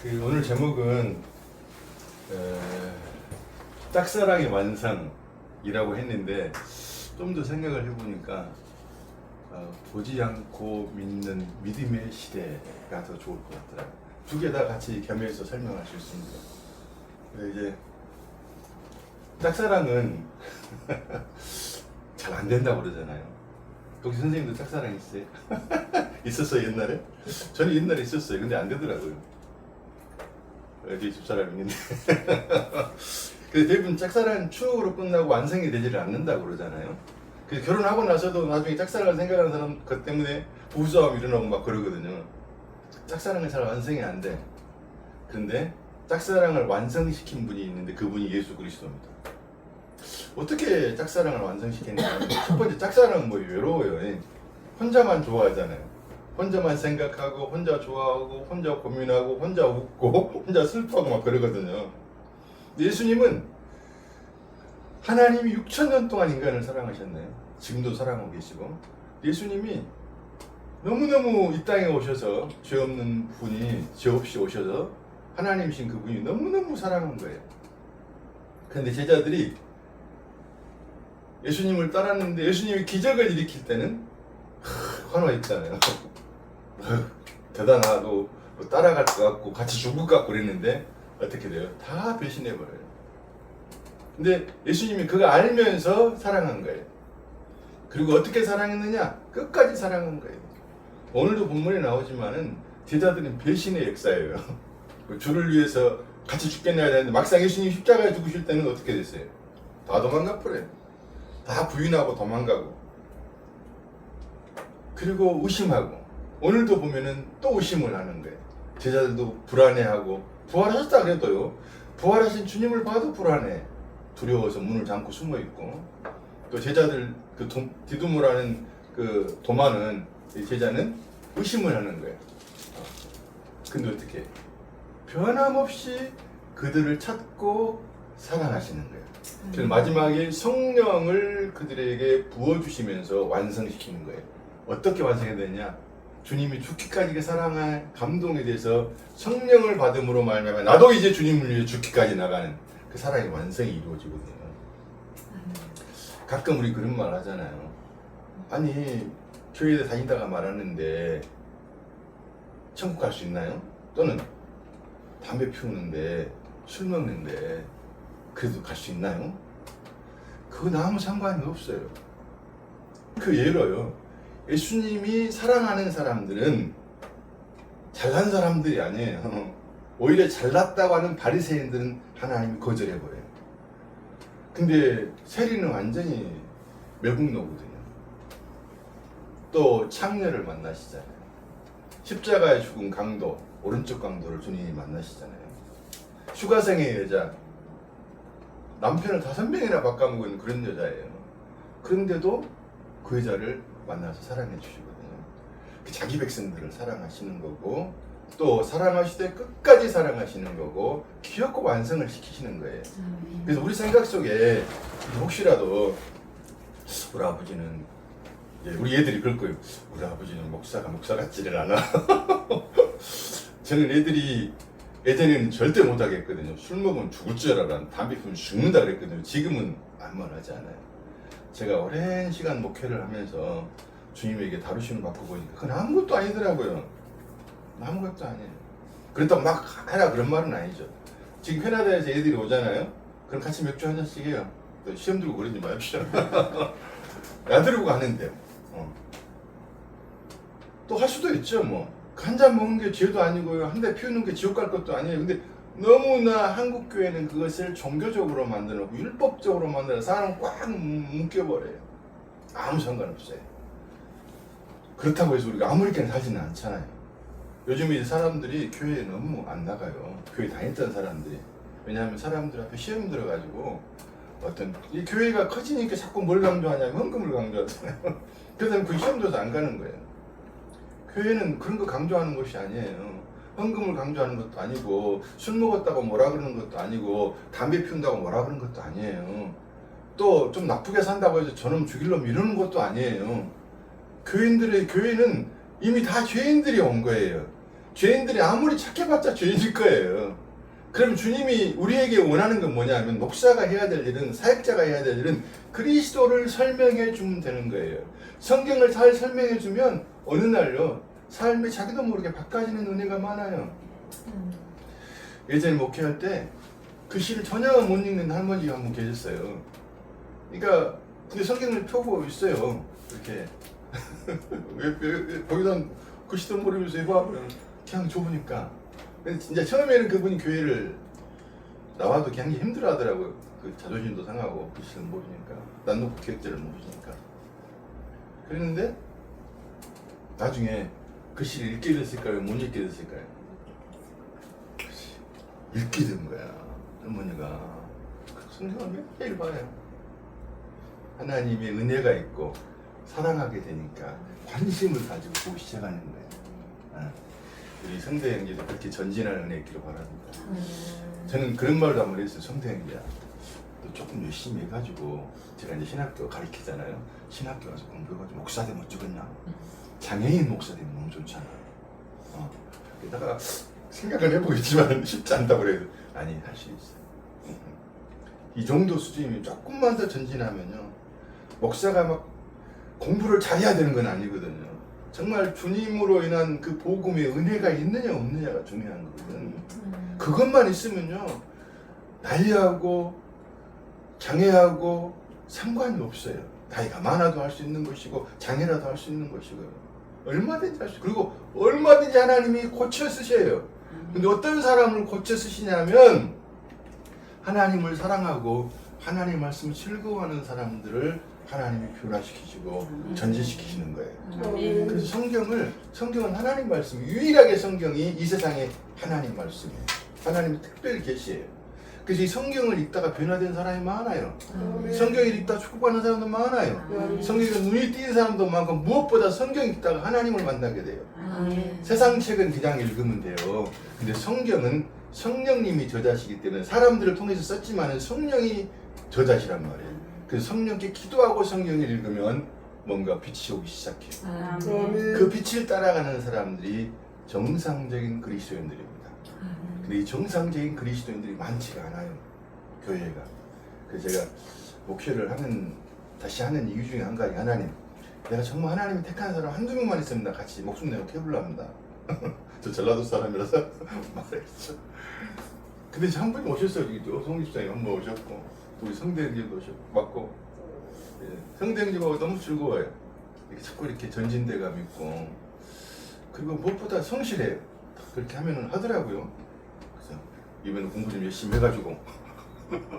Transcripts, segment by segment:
오늘 제목은 짝사랑의 완성이라고 했는데 좀 더 생각을 해보니까 보지 않고 믿는 믿음의 시대가 더 좋을 것 같더라고요. 두 개 다 같이 겸해서 설명할 수 있습니다. 이제 짝사랑은 잘 안 된다고 그러잖아요. 거기 선생님도 짝사랑 있어요? 있었어요 옛날에? 저는 옛날에 있었어요. 근데 안 되더라고요. 어디 집사람이 있는데 그래서 대부분 짝사랑은 추억으로 끝나고 완성이 되지를 않는다고 그러잖아요. 그래서 결혼하고 나서도 나중에 짝사랑을 생각하는 사람 그 때문에 부부싸움 일어나고 막 그러거든요. 짝사랑은 잘 완성이 안 돼. 근데 짝사랑을 완성시킨 분이 있는데 그분이 예수 그리스도입니다. 어떻게 짝사랑을 완성시켰냐? 첫 번째, 짝사랑은 뭐 외로워요. 혼자만 좋아하잖아요. 혼자만 생각하고 혼자 좋아하고 혼자 고민하고 혼자 웃고 혼자 슬퍼하고 막 그러거든요. 예수님은 하나님이 6,000년 동안 인간을 사랑하셨네요. 지금도 사랑하고 계시고, 예수님이 너무너무 이 땅에 오셔서 죄 없는 분이 죄 없이 오셔서 하나님이신 그분이 너무너무 사랑한 거예요. 그런데 제자들이 예수님을 따랐는데 예수님이 기적을 일으킬 때는 환호했잖아요. 대단하고 따라갈 것 같고 같이 죽을 것 같고 그랬는데 어떻게 돼요? 다 배신해버려요. 근데 예수님이 그거 알면서 사랑한 거예요. 그리고 어떻게 사랑했느냐? 끝까지 사랑한 거예요. 오늘도 본문에 나오지만은 제자들은 배신의 역사예요. 주를 위해서 같이 죽겠나 해야 되는데 막상 예수님이 십자가에 죽으실 때는 어떻게 됐어요? 다 도망가 버려요. 다 부인하고 도망가고, 그리고 의심하고, 오늘도 보면은 또 의심을 하는 거예요. 제자들도 불안해하고, 부활하셨다 그래도요, 부활하신 주님을 봐도 불안해. 두려워서 문을 잠고 숨어 있고, 또 제자들 디두모라는 그 도마는, 제자는 의심을 하는 거예요. 근데 어떻게? 변함없이 그들을 찾고 사랑하시는 거예요. 그래서 마지막에 성령을 그들에게 부어주시면서 완성시키는 거예요. 어떻게 완성이 되냐? 주님이 죽기까지 사랑할 감동에 대해서 성령을 받음으로 말미암아 나도 이제 주님을 위해 죽기까지 나가는 그 사랑의 완성이 이루어지거든요. 가끔 우리 그런 말 하잖아요. 아니, 교회에 다니다가 말하는데 천국 갈 수 있나요? 또는 담배 피우는데 술 먹는데 그래도 갈 수 있나요? 그건 아무 상관이 없어요. 그 예로요, 예수님이 사랑하는 사람들은 잘난 사람들이 아니에요. 오히려 잘났다고 하는 바리새인들은 하나님이 거절해버려요. 근데 세리는 완전히 매국노거든요. 또 창녀를 만나시잖아요. 십자가에 죽은 강도, 오른쪽 강도를 주님이 만나시잖아요. 휴가생의 여자, 남편을 5명이나 바꿔먹은 그런 여자예요. 그런데도 그 여자를 만나서 사랑해 주시거든요. 자기 백성들을 사랑하시는 거고, 또 사랑하시되 끝까지 사랑하시는 거고, 귀엽고 완성을 시키시는 거예요. 그래서 우리 생각 속에 혹시라도 우리 아버지는, 우리 애들이 그럴 거예요. 우리 아버지는 목사 같지를 않아. 저는 애들이 예전에는 절대 못하겠거든요. 술 먹으면 죽을 줄 알아. 담배 피우면 죽는다 그랬거든요. 지금은 아무 말 하지 않아요. 제가 오랜 시간 목회를 하면서 주님에게 다루심을 받고 보니까 그건 아무것도 아니더라고요. 아무것도 아니에요. 그렇다고 막 해라 그런 말은 아니죠. 지금 캐나다에서 애들이 오잖아요. 그럼 같이 맥주 한 잔씩 해요. 시험 들고 그러지 마십시오. 야들고 가는데요. 또 할 수도 있죠. 뭐 한 잔 먹는 게 죄도 아니고요, 한 대 피우는 게 지옥 갈 것도 아니에요. 근데 너무나 한국 교회는 그것을 종교적으로 만들고 율법적으로 만들어 사람 꽉 묶여버려요. 아무 상관없어요. 그렇다고 해서 우리가 아무렇게나 살지는 않잖아요. 요즘에 사람들이 교회에 너무 안 나가요. 교회 다녔던 사람들이. 왜냐하면 사람들 앞에 시험 들어가지고 이 교회가 커지니까 자꾸 뭘 강조하냐면 헌금을 강조하잖아요. 그래서 그 시험 들어서 안 가는 거예요. 교회는 그런 거 강조하는 것이 아니에요. 헌금을 강조하는 것도 아니고, 술 먹었다고 뭐라 그러는 것도 아니고, 담배 피운다고 뭐라 그러는 것도 아니에요. 또 좀 나쁘게 산다고 해서 저놈 죽일 놈 이러는 것도 아니에요. 교회는 이미 다 죄인들이 온 거예요. 죄인들이 아무리 착해봤자 죄인일 거예요. 그럼 주님이 우리에게 원하는 건 뭐냐면 목사가 해야 될 일은, 사역자가 해야 될 일은 그리스도를 설명해 주면 되는 거예요. 성경을 잘 설명해 주면 어느 날요 삶이 자기도 모르게 바꿔지는 은혜가 많아요. 예전에 목회할 때 글씨를 전혀 못 읽는 할머니가 한 분 계셨어요. 그러니까 근데 성경을 펴고 있어요. 이렇게 왜 거기다 글씨도 모르면서 해봐. 그냥 좁으니까. 근데 진짜 처음에는 그분이 교회를 나와도 그냥 힘들어 하더라고요. 그 자존심도 상하고 글씨를 모르니까. 난 놓고 기억들을 모르니까. 그랬는데 나중에 글씨를 읽게 됐을까요? 못 읽게 됐을까요? 읽게 된 거야. 할머니가 성경을 매일 봐요. 하나님의 은혜가 있고 사랑하게 되니까 관심을 가지고 보기 시작하는 거예요. 우리 성대 형제도 그렇게 전진하는 은혜 있기를 바랍니다. 저는 그런 말도 한번 했어요. 성대 형제야, 너 조금 열심히 해가지고, 제가 이제 신학교 가르치잖아요. 신학교 가서 공부해가지고 목사 되면 어쩌겠냐. 장애인 목사 되면 너무 좋잖아. 게다가 생각을 해보겠지만 쉽지 않다고 그래도 아니, 할 수 있어요. 이 정도 수준이면 조금만 더 전진하면요, 목사가 막 공부를 잘해야 되는 건 아니거든요. 정말 주님으로 인한 그 복음의 은혜가 있느냐 없느냐가 중요한 거거든. 그것만 있으면요 나이하고 장애하고 상관이 없어요. 나이가 많아도 할 수 있는 것이고 장애라도 할 수 있는 것이고요. 얼마든지 할 수, 그리고 얼마든지 하나님이 고쳐 쓰셔요. 근데 어떤 사람을 고쳐 쓰시냐면 하나님을 사랑하고 하나님 말씀을 즐거워하는 사람들을 하나님이 변화시키시고 전진시키시는 거예요. 그래서 성경은 하나님 말씀, 유일하게 성경이 이 세상에 하나님 말씀이에요. 하나님의 특별 계시예요. 그래서 이 성경을 읽다가 변화된 사람이 많아요. 성경을 읽다가 축복받는 사람도 많아요. 성경에 눈이 띄는 사람도 많고, 무엇보다 성경 읽다가 하나님을 만나게 돼요. 세상 책은 그냥 읽으면 돼요. 근데 성경은 성령님이 저자시기 때문에 사람들을 통해서 썼지만 성령이 저자시란 말이에요. 그래서 성령께 기도하고 성경을 읽으면 뭔가 빛이 오기 시작해요. 그 빛을 따라가는 사람들이 정상적인 그리스도인들입니다. 근데 이 정상적인 그리스도인들이 많지가 않아요, 교회가. 그래서 제가 목회를 다시 하는 이유 중에 한 가지, 하나님, 내가 정말 하나님이 택한 사람 한두 명만 있으면 나 같이 목숨 내고 해보랍니다. 저 전라도 사람이라서 말했죠. 근데 한 분이 오셨어요. 성집사님 한 번 오셨고, 우리 성대 형님도 오셨고, 맞고, 성대 형님하고 너무 즐거워요. 자꾸 이렇게 전진대감 있고, 그리고 무엇보다 성실해요. 그렇게 하면은 하더라고요. 그래서 이번에 공부 좀 열심히 해가지고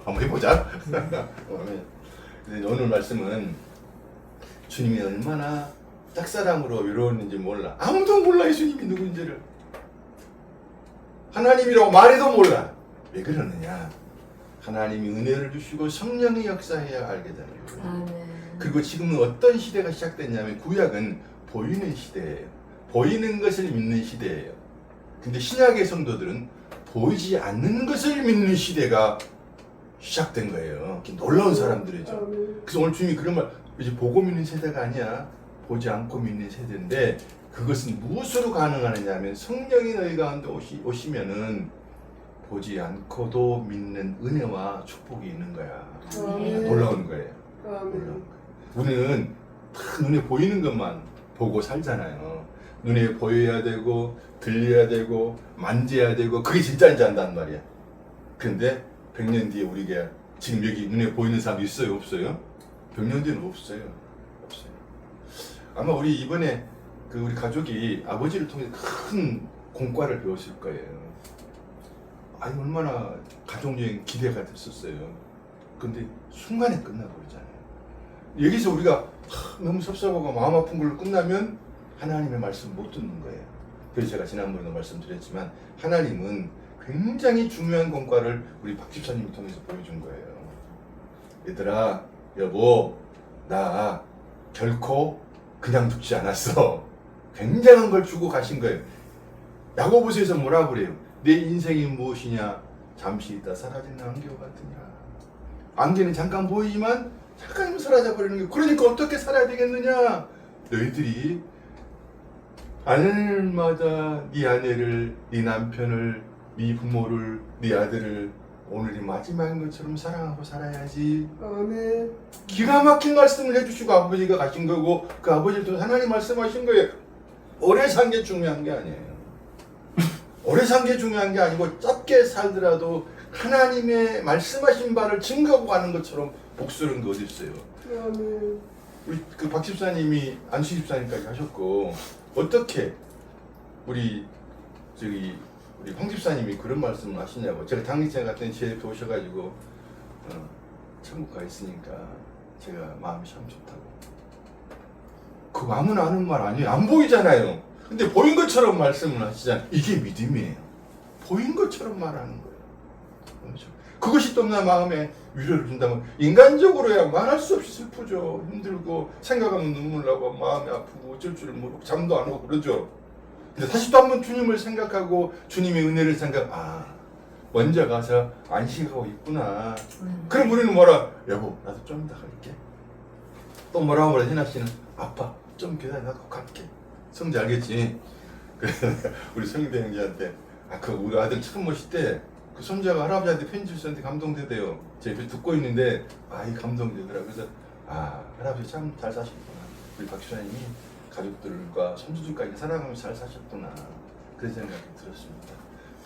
한번 해보자. 근데 오늘 말씀은 주님이 얼마나 짝사랑으로 외로웠는지 몰라. 아무도 몰라, 예수님이 누구인지를. 하나님이라고 말해도 몰라. 왜 그러느냐? 하나님이 은혜를 주시고 성령의 역사해야 알게 되는 거예요. 그리고 지금은 어떤 시대가 시작됐냐면, 구약은 보이는 시대예요. 보이는 것을 믿는 시대예요. 근데 신약의 성도들은 보이지 않는 것을 믿는 시대가 시작된 거예요. 놀라운 사람들이죠. 그래서 오늘 주님이 그런 말, 이제 보고 믿는 세대가 아니야, 보지 않고 믿는 세대인데, 그것은 무엇으로 가능하느냐 하면 성령이 너희 가운데 오시면은 보지 않고도 믿는 은혜와 축복이 있는 거야. 놀라운 거예요. 놀라운 거예요. 우리는 다 눈에 보이는 것만 보고 살잖아요. 눈에 보여야 되고 들려야 되고 만져야 되고, 그게 진짜인지 안단 말이야. 근데 100년 뒤에 우리가 지금 여기 눈에 보이는 사람 있어요, 없어요? 100년 뒤에는 없어요. 없어요. 아마 우리 이번에 우리 가족이 아버지를 통해 큰 공과를 배웠을 거예요. 아니, 얼마나 가족여행 기대가 됐었어요. 근데 순간에 끝나버리잖아요. 여기서 우리가 너무 섭섭하고 마음 아픈 걸로 끝나면 하나님의 말씀 못 듣는 거예요. 그래서 제가 지난번에도 말씀드렸지만, 하나님은 굉장히 중요한 공과를 우리 박 집사님을 통해서 보여준 거예요. 얘들아, 여보, 나 결코 그냥 죽지 않았어. 굉장한 걸 주고 가신 거예요. 야고보서에서 뭐라 그래요? 내 인생이 무엇이냐? 잠시 있다 사라지는 안개 같으냐. 안개는 잠깐 보이지만 잠깐이면 사라져 버리는 게, 그러니까 어떻게 살아야 되겠느냐? 너희들이 아내마다 네 아내를, 네 남편을, 네 부모를, 네 아들을 오늘이 마지막인 것처럼 사랑하고 살아야지. 아멘. 기가 막힌 말씀을 해주시고 아버지가 가신 거고 그 아버지도 하나님 말씀하신 거예요. 오래 산 게 중요한 게 아니에요. 오래 산 게 중요한 게 아니고 짧게 살더라도 하나님의 말씀하신 바를 증거하고 가는 것처럼 복수는 게 어디 있어요. 아멘. 우리 그 박 집사님이 안수 집사님까지 하셨고 어떻게 우리 황 집사님이 그런 말씀을 하시냐고. 제가 당일째 갔더니 제 옆에 오셔가지고 천국 가 있으니까 제가 마음이 참 좋다고. 그거 아무나 하는 말 아니에요. 안 보이잖아요. 근데 보인 것처럼 말씀을 하시잖아요. 이게 믿음이에요. 보인 것처럼 말하는 거예요. 그렇죠? 그것이 또 나 마음에 위로를 준다면 인간적으로야 말할 수 없이 슬프죠. 힘들고 생각하면 눈물 나고 마음이 아프고 어쩔 줄 모르고 잠도 안 오고 그러죠. 근데 다시 또 한번 주님을 생각하고 주님의 은혜를 먼저 가서 안식하고 있구나. 그럼 우리는 뭐라? 여보 나도 좀 이따 갈게. 또 뭐라고 해나 씨는 아빠 좀 기다려 나도 갈게. 성지 알겠지? 그래서 우리 성대 형제한테 그 우리 아들 참 멋있대. 그 손자가 할아버지한테 편지 썼는데 감동되대요. 제가 듣고 있는데 이 감동되더라. 그래서 할아버지 참 잘 사셨구나. 우리 박 집사님이 가족들과 손주들까지 사랑하면서 잘 사셨구나. 그런 생각이 들었습니다.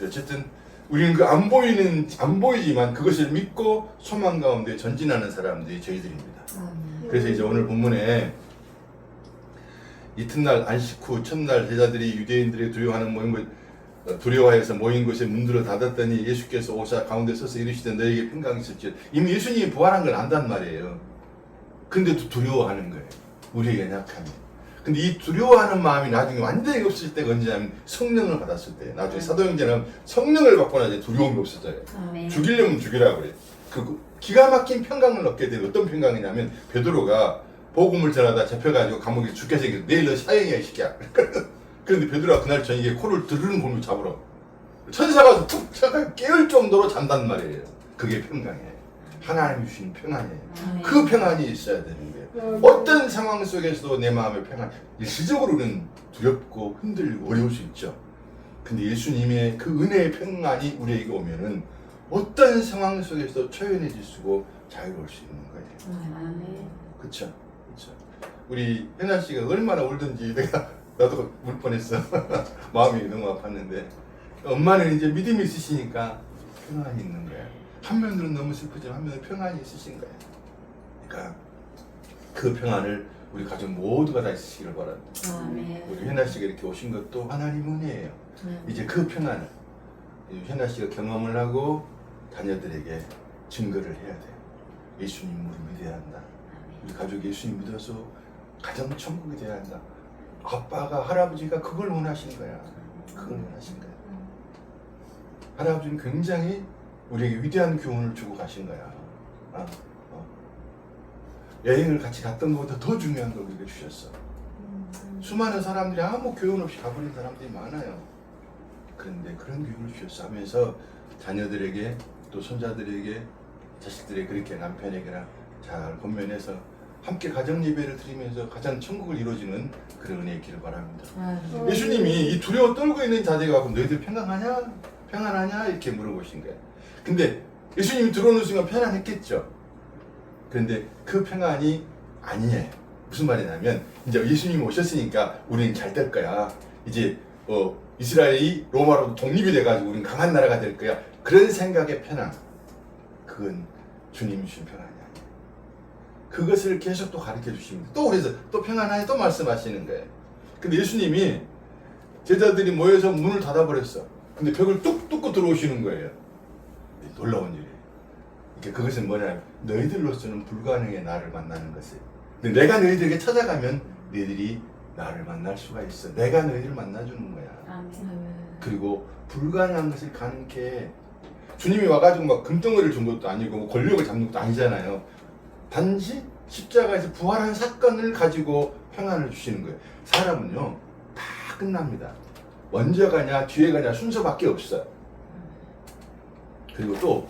어쨌든 우리는 그 안 보이지만 그것을 믿고 소망 가운데 전진하는 사람들이 저희들입니다. 그래서 이제 오늘 본문에 이튿날 안식 후 첫날 제자들이 유대인들의 두려워하는 두려워해서 모인 곳에 문들어 닫았더니 예수께서 오사 가운데 서서 이르시되 너에게 평강이 있을지. 이미 예수님이 부활한 걸 안단 말이에요. 근데도 두려워하는 거예요. 우리의 연약함이. 근데 이 두려워하는 마음이 나중에 완전히 없을 때가 언제냐면 성령을 받았을 때. 나중에 사도행전은 성령을 받고 나서 두려움이 없어져요. 죽이려면 죽이라고 그래요. 그 기가 막힌 평강을 얻게 돼요. 어떤 평강이냐면 베드로가 복음을 전하다 잡혀가지고 감옥에 죽게 생겨서 내일 너 사형이야 이 새끼야. 그런데 베드로가 그날 저녁에 코를 드르는 곰을 잡으러 천사가 툭 쳐가 깨울 정도로 잔단 말이에요. 그게 평강이에요. 하나님이 주신 평안이에요. 그 평안이 있어야 되는 거예요. 어떤 상황 속에서도 내 마음의 평안. 일시적으로는 두렵고 흔들리고 어려울 수 있죠. 근데 예수님의 그 은혜의 평안이 우리에게 오면은 어떤 상황 속에서도 초연해질 수 있고 자유로울 수 있는 거예요. 그렇죠. 우리 혜나 씨가 얼마나 울든지 나도 울 뻔했어. 마음이 너무 아팠는데 엄마는 이제 믿음이 있으시니까 평안이 있는 거야. 한면으로는 너무 슬프지만 한면으로 평안이 있으신 거야. 그러니까 그 평안을 우리 가족 모두가 다 있으시기를 바랍니다. 우리 혜나 씨가 이렇게 오신 것도 하나님 은혜예요. 이제 그 평안을 혜나 씨가 경험을 하고 자녀들에게 증거를 해야 돼요. 예수님을 믿어야 한다. 우리 가족이 예수님 믿어서 가정 천국이 되어야 한다. 아빠가 할아버지가 그걸 원하신 거야. 그걸 원하신 거야. 할아버지는 굉장히 우리에게 위대한 교훈을 주고 가신 거야. 여행을 같이 갔던 것보다 더 중요한 걸 우리에게 주셨어. 수많은 사람들이 아무 교훈 없이 가버린 사람들이 많아요. 그런데 그런 교훈을 주셨어 하면서 자녀들에게 또 손자들에게 자식들에게 그렇게 남편에게나 잘 권면해서 함께 가정 예배를 드리면서 가장 천국을 이루어지는 그런 은혜의 길을 바랍니다. 예수님이 이 두려워 떨고 있는 자들이 와서 너희들 평안하냐? 평안하냐? 이렇게 물어보신 거예요. 근데 예수님이 들어오는 순간 편안했겠죠. 그런데 그 평안이 아니에요. 무슨 말이냐면 이제 예수님이 오셨으니까 우리는 잘 될 거야. 이제 이스라엘이 로마로 독립이 돼가지고 우리는 강한 나라가 될 거야. 그런 생각의 편안. 그건 주님이 주신 평안이 아니에요. 그것을 계속 또 가르쳐 주십니다. 또 그래서 또 평안하니 또 말씀하시는 거예요. 근데 예수님이 제자들이 모여서 문을 닫아버렸어. 근데 벽을 뚝 뚫고 들어오시는 거예요. 놀라운 일이에요. 그러니까 그것은 뭐냐면 너희들로서는 불가능해 나를 만나는 것을. 근데 내가 너희들에게 찾아가면 너희들이 나를 만날 수가 있어. 내가 너희들을 만나주는 거야. 그리고 불가능한 것을 가능케 해. 주님이 와가지고 막 금덩어리를 준 것도 아니고 권력을 잡는 것도 아니잖아요. 단지 십자가에서 부활한 사건을 가지고 평안을 주시는 거예요. 사람은요 다 끝납니다. 먼저 가냐 뒤에 가냐 순서밖에 없어요. 그리고 또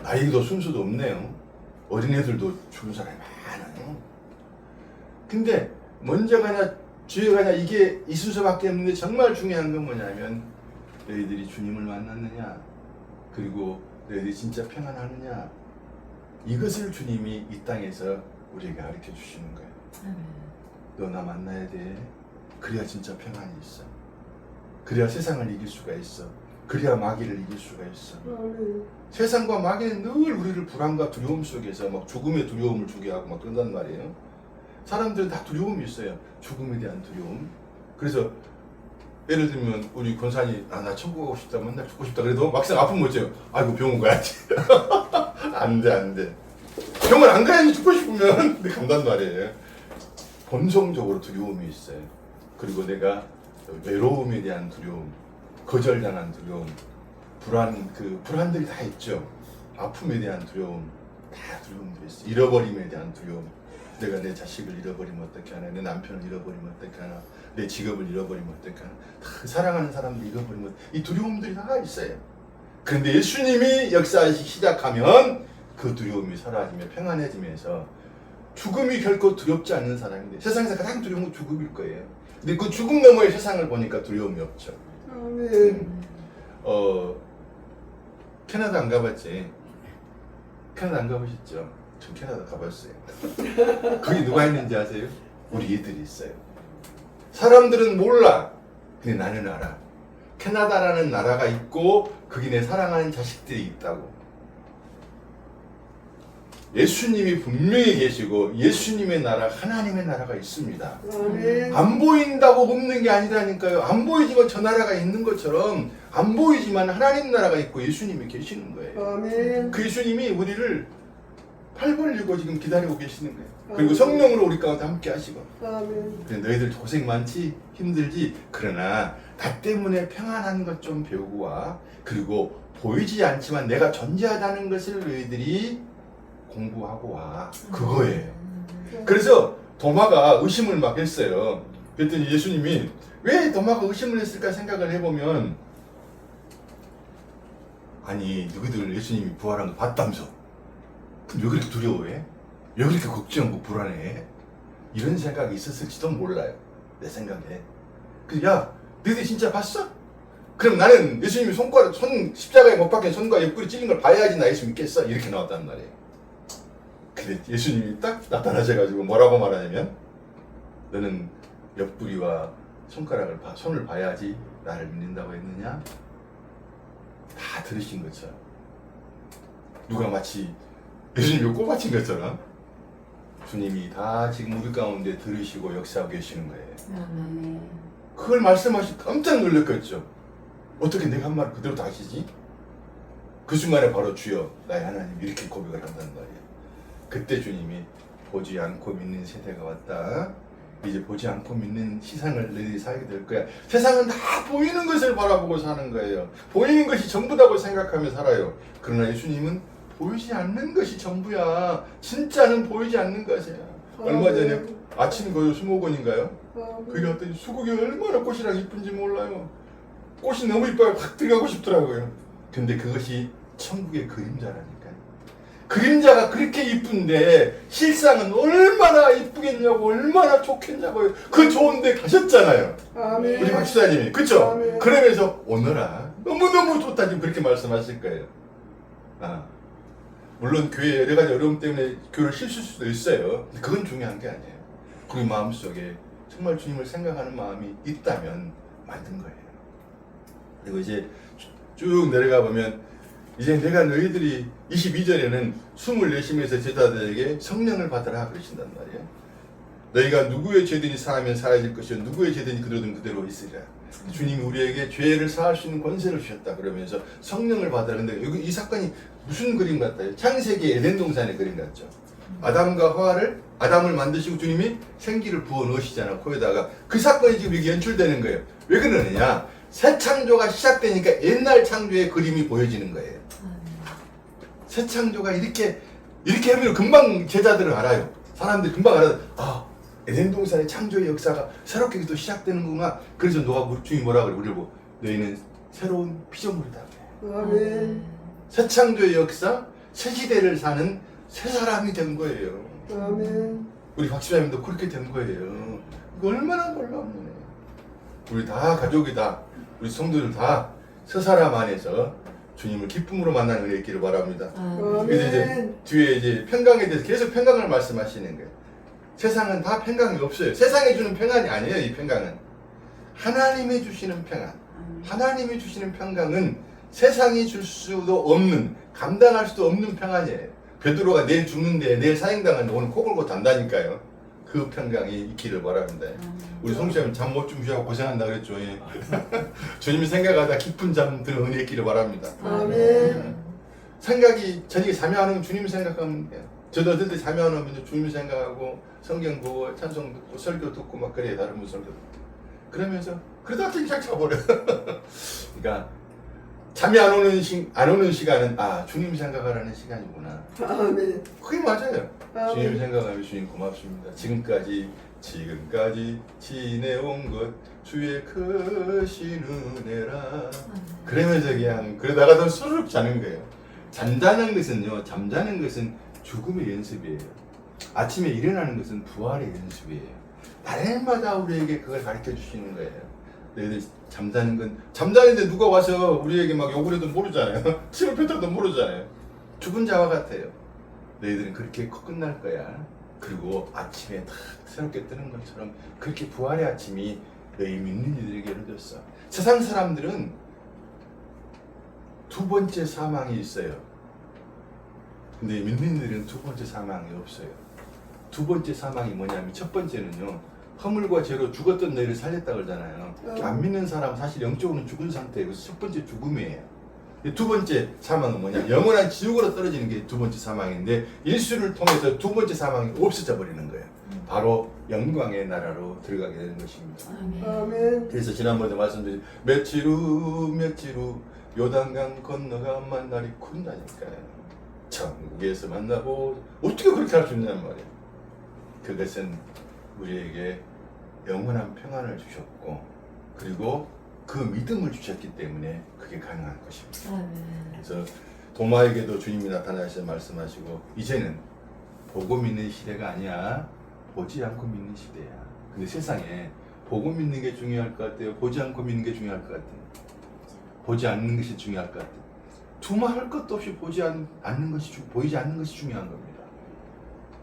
나이도 순서도 없네요. 어린애들도 죽은 사람이 많아요. 근데 먼저 가냐 주의가 아니라 이게 이 순서밖에 없는데 정말 중요한 건 뭐냐면 너희들이 주님을 만났느냐 그리고 너희들이 진짜 평안하느냐 이것을 주님이 이 땅에서 우리에게 가르쳐 주시는 거예요. 너 나 만나야 돼. 그래야 진짜 평안이 있어. 그래야 세상을 이길 수가 있어. 그래야 마귀를 이길 수가 있어. 세상과 마귀는 늘 우리를 불안과 두려움 속에서 막 죽음의 두려움을 주게 하고 막 그런단 말이에요. 사람들은 다 두려움이 있어요. 죽음에 대한 두려움. 그래서 예를 들면 우리 권사님 나 천국 가고 싶다 맨날 죽고 싶다 그래도 막상 아프면 뭐죠? 아이고 병원 가야지. 안돼 병원 안 가야지 죽고 싶으면 근데 간단 말이에요. 본성적으로 두려움이 있어요. 그리고 내가 외로움에 대한 두려움, 거절당한 두려움, 불안들이 다 있죠. 아픔에 대한 두려움, 다 두려움들이 있어요. 잃어버림에 대한 두려움. 내가 내 자식을 잃어버리면 어떻게 하나, 내 남편을 잃어버리면 어떻게 하나, 내 직업을 잃어버리면 어떻게 하나, 다 사랑하는 사람들 잃어버리면 이 두려움들이 다 있어요. 그런데 예수님이 역사하시기 시작하면 그 두려움이 사라지며 평안해지면서 죽음이 결코 두렵지 않는 사람인데 세상에서 가장 두려운 건 죽음일 거예요. 근데 그 죽음 너머의 세상을 보니까 두려움이 없죠. 캐나다 안 가봤지? 캐나다 안 가보셨죠? 전 캐나다 가봤어요. 거기 누가 있는지 아세요? 우리 애들이 있어요. 사람들은 몰라. 근데 나는 알아. 캐나다라는 나라가 있고 거기 내 사랑하는 자식들이 있다고. 예수님이 분명히 계시고 예수님의 나라, 하나님의 나라가 있습니다. 안 보인다고 없는 게 아니라니까요. 안 보이지만 저 나라가 있는 것처럼 안 보이지만 하나님 나라가 있고 예수님이 계시는 거예요. 그 예수님이 우리를 팔 벌리고 지금 기다리고 계시는 거예요. 그리고 성령으로 우리 가운데 함께 하시고. 그래, 너희들 고생 많지? 힘들지? 그러나 나 때문에 평안한 것 좀 배우고 와. 그리고 보이지 않지만 내가 존재하다는 것을 너희들이 공부하고 와. 그거예요. 그래서 도마가 의심을 막 했어요. 그랬더니 예수님이 왜 도마가 의심을 했을까 생각을 해보면 아니 너희들 예수님이 부활한 거 봤다면서 근데 왜 그렇게 두려워해? 왜 그렇게 걱정하고 불안해? 이런 생각이 있었을지도 몰라요. 내 생각에. 그래서 야 너희들 진짜 봤어? 그럼 나는 예수님이 십자가에 못 박힌 손과 옆구리 찔린 걸 봐야지 나 예수 믿겠어? 이렇게 나왔단 말이에요. 근데 예수님이 딱 나타나셔가지고 뭐라고 말하냐면 너는 옆구리와 손을 봐야지 나를 믿는다고 했느냐? 다 들으신 것처럼 누가 마치 예수님이 꼽아친 것처럼 주님이 다 지금 우리 가운데 들으시고 역사하고 계시는 거예요. 그걸 말씀하시고 깜짝 놀랐겠죠. 어떻게 내가 한 말 그대로 다 하시지? 그 순간에 바로 주여 나의 하나님 이렇게 고백을 한단 말이에요. 그때 주님이 보지 않고 믿는 세대가 왔다. 이제 보지 않고 믿는 세상을 너희들이 살게 될 거야. 세상은 다 보이는 것을 바라보고 사는 거예요. 보이는 것이 전부다고 생각하며 살아요. 그러나 예수님은 보이지 않는 것이 전부야. 진짜는 보이지 않는 것이야. 얼마 전에 아침 그 수목원인가요? 거기 갔더니 수국이 얼마나 꽃이랑 이쁜지 몰라요. 꽃이 너무 이뻐요. 확 들어가고 싶더라고요. 근데 그것이 천국의 그림자라니까요. 그림자가 그렇게 이쁜데 실상은 얼마나 이쁘겠냐고 얼마나 좋겠냐고요. 그 좋은데 가셨잖아요. 아멘. 우리 박수사님이 그쵸? 아멘. 그러면서 오너라 너무너무 좋다 지금 그렇게 말씀하실 거예요. 물론 교회 여러 가지 어려움 때문에 교회를 실실 수도 있어요. 근데 그건 중요한 게 아니에요. 우리 마음속에 정말 주님을 생각하는 마음이 있다면 만든 거예요. 그리고 이제 쭉 내려가 보면 이제 내가 너희들이 22절에는 숨을 내쉬면서 제자들에게 성령을 받으라 그러신단 말이에요. 너희가 누구의 죄든지 사하면 사해질 것이요 누구의 죄든지 그러든 그대로 있으리라. 주님이 우리에게 죄를 사할 수 있는 권세를 주셨다 그러면서 성령을 받으라. 근데 여기 이 사건이 무슨 그림 같아요? 창세기 에덴 동산의 그림 같죠. 아담을 만드시고 주님이 생기를 부어 넣으시잖아 코에다가. 그 사건이 지금 여기 연출되는 거예요. 왜 그러느냐? 새 창조가 시작되니까 옛날 창조의 그림이 보여지는 거예요. 새 창조가 이렇게 하면 금방 제자들은 알아요. 사람들이 금방 알아요. 에덴 동산의 창조의 역사가 새롭게 또 시작되는구나. 그래서 주님이 뭐라 그래? 우리를 보고 너희는 새로운 피조물이다. 아멘. 새 창조의 역사, 새 시대를 사는 새 사람이 된 거예요. 아멘. 우리 박시라님도 그렇게 된 거예요. 그 얼마나 놀라운 은혜예요. 우리 다 가족이 다 우리 성도들 다 서 사람 안에서 주님을 기쁨으로 만나는 은혜 있기를 바랍니다. 그래서 이제 뒤에 이제 평강에 대해서 계속 평강을 말씀하시는 거예요. 세상은 다 평강이 없어요. 세상이 주는 평안이 아니에요. 이 평강은 하나님이 주시는 평안. 하나님이 주시는 평강은 세상이 줄 수도 없는, 감당할 수도 없는 평안이에요. 베드로가 내일 죽는데 내일 사형당하는데 오늘 코 골고 잔다니까요. 그 평강이 있기를 바랍니다. 우리 송시아님 잠 못 주무시고 고생한다 그랬죠. 예. 주님 생각하다 깊은 잠 드는 은혜 있기를 바랍니다. 아멘. 생각이 저녁에 잠이 안 오면 주님 생각하면 돼요. 저도 어떨 때 잠이 안 오면 주님 생각하고 성경 보고 찬송 듣고 설교 듣고 막 그래요. 다른 분 설교 듣고. 그러면서 그러다가 팅짝 자버려. 그러니까 잠이 안 오는 시간은 주님 생각하라는 시간이구나. 아멘. 그게 맞아요. 아멘. 주님 생각하면 주님 고맙습니다. 지금까지 지내온 것 주의 크신 은혜라. 그러면서 그냥 그러다가도 수르륵 자는 거예요. 잠자는 것은 죽음의 연습이에요. 아침에 일어나는 것은 부활의 연습이에요. 날마다 우리에게 그걸 가르쳐 주시는 거예요. 너희들 잠자는데 누가 와서 우리에게 막 욕을 해도 모르잖아요. 침을 뱉어도 모르잖아요. 죽은 자와 같아요. 너희들은 그렇게 끝날 거야. 그리고 아침에 딱 새롭게 뜨는 것처럼 그렇게 부활의 아침이 너희 믿는 이들에게 이루어졌어. 세상 사람들은 두 번째 사망이 있어요. 근데 믿는 이들은 두 번째 사망이 없어요. 두 번째 사망이 뭐냐면 첫 번째는요. 허물과 죄로 죽었던 너희를 살렸다 그러잖아요. 안 믿는 사람 사실 영적으로는 죽은 상태예요. 그래서 첫 번째 죽음이에요. 두 번째 사망은 뭐냐? 영원한 지옥으로 떨어지는 게 두 번째 사망인데 예수를 통해서 두 번째 사망이 없어져 버리는 거예요. 바로 영광의 나라로 들어가게 되는 것입니다. 아멘. 그래서 지난번에 말씀드린 며칠 후 요단강 건너가 만나리 군다니까요. 천국에서 만나고 어떻게 그렇게 할 수 있냐는 말이에요. 그것은 우리에게 영원한 평안을 주셨고 그리고 그 믿음을 주셨기 때문에 그게 가능한 것입니다. 그래서 도마에게도 주님이 나타나셔서 말씀하시고 이제는 보고 믿는 시대가 아니야. 보지 않고 믿는 시대야. 근데 세상에 보고 믿는 게 중요할 것 같아요. 보지 않고 믿는 게 중요할 것 같아요. 보지 않는 것이 중요할 것 같아요. 두말할 것도 없이 보이지 않는 것이 중요한 겁니다.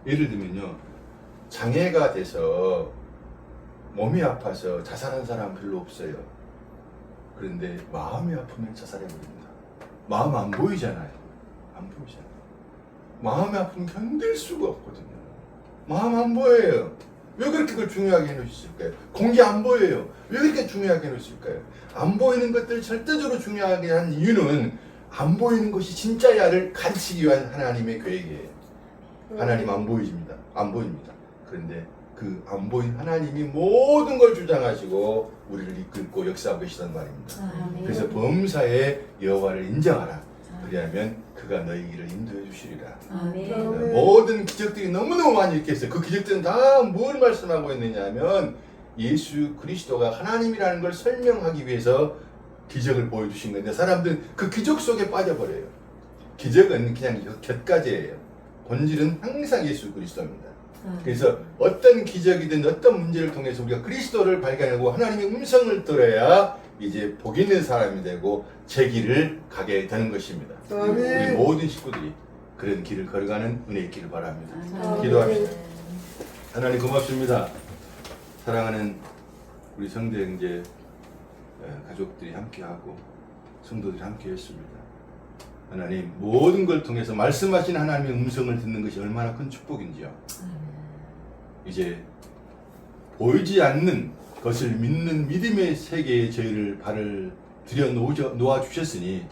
예를 들면요. 장애가 돼서 몸이 아파서 자살한 사람 별로 없어요. 그런데 마음이 아프면 자살해버립니다. 마음 안 보이잖아요. 안 보이잖아요. 마음이 아프면 견딜 수가 없거든요. 마음 안 보여요. 왜 그렇게 그걸 중요하게 해놓으실까요? 공기 안 보여요. 왜 그렇게 중요하게 해놓으실까요? 안 보이는 것들을 절대적으로 중요하게 한 이유는 안 보이는 것이 진짜야를 가르치기 위한 하나님의 계획이에요. 하나님 안 보입니다. 그런데 그 안 보인 하나님이 모든 걸 주장하시고 우리를 이끌고 역사하고 계시단 말입니다. 그래서 범사의 여호와를 인정하라. 그리하면 그가 너희 길을 인도해 주시리라. 모든 기적들이 너무너무 많이 있겠어요. 그 기적들은 다 뭘 말씀하고 있느냐면 예수 그리스도가 하나님이라는 걸 설명하기 위해서 기적을 보여주신 건데 사람들은 그 기적 속에 빠져버려요. 기적은 그냥 곁가지예요. 본질은 항상 예수 그리스도입니다. 그래서 어떤 기적이든 어떤 문제를 통해서 우리가 그리스도를 발견하고 하나님의 음성을 들어야 이제 복 있는 사람이 되고 제 길을 가게 되는 것입니다. 우리 모든 식구들이 그런 길을 걸어가는 은혜 있기를 바랍니다. 기도합시다. 하나님 고맙습니다. 사랑하는 우리 성대 형제 가족들이 함께하고 성도들이 함께했습니다. 하나님 모든 걸 통해서 말씀하신 하나님의 음성을 듣는 것이 얼마나 큰 축복인지요. 이제 보이지 않는 것을 믿는 믿음의 세계에 저희를 발을 들여 놓아 주셨으니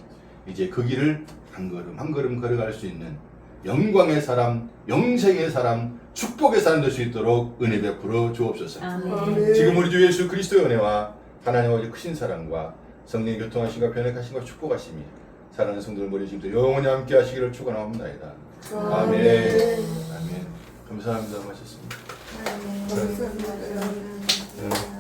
이제 그 길을 한 걸음 한 걸음 걸어갈 수 있는 영광의 사람, 영생의 사람, 축복의 사람 될 수 있도록 은혜 베풀어 주옵소서. 지금 우리 주 예수 그리스도의 은혜와 하나님 아버지 크신 사랑과 성령의 교통하심과 변액하심과 축복하심이 사랑하는 성도들 머리 지금부터 영원히 함께 하시기를 축원하옵나이다. 아멘. 아멘. 감사합니다. 마셨습니다. 감사합니다.